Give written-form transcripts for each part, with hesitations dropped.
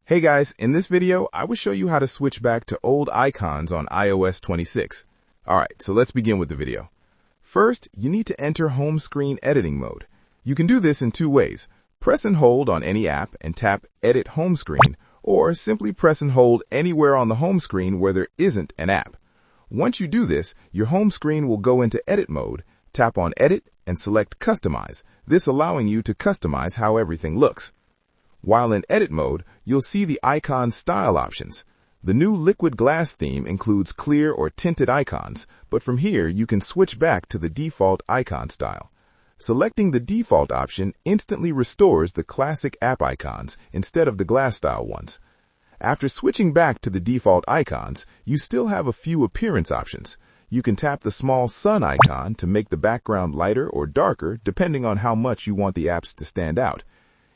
Hey guys, in this video, I will show you how to switch back to old icons on iOS 26. Alright, so let's begin with the video. First, you need to enter home screen editing mode. You can do this in two ways. Press and hold on any app and tap Edit Home Screen, or simply press and hold anywhere on the home screen where there isn't an app. Once you do this, your home screen will go into edit mode, tap on Edit, and select Customize, this allowing you to customize how everything looks. While in edit mode, you'll see the icon style options. The new liquid glass theme includes clear or tinted icons, but from here you can switch back to the default icon style. Selecting the default option instantly restores the classic app icons instead of the glass style ones. After switching back to the default icons, you still have a few appearance options. You can tap the small sun icon to make the background lighter or darker depending on how much you want the apps to stand out.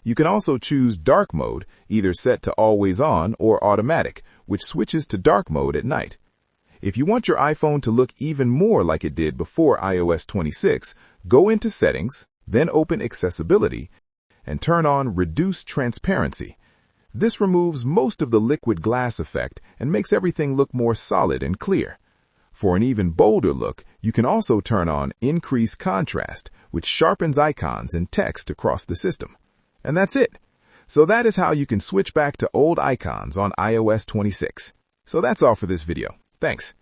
You can also choose dark mode, either set to always on or automatic, which switches to dark mode at night. If you want your iPhone to look even more like it did before iOS 26, go into Settings, then open Accessibility, and turn on Reduce Transparency. This removes most of the liquid glass effect and makes everything look more solid and clear. For an even bolder look, you can also turn on Increase Contrast, which sharpens icons and text across the system. And that's it. So that is how you can switch back to old icons on iOS 26. So that's all for this video. Thanks.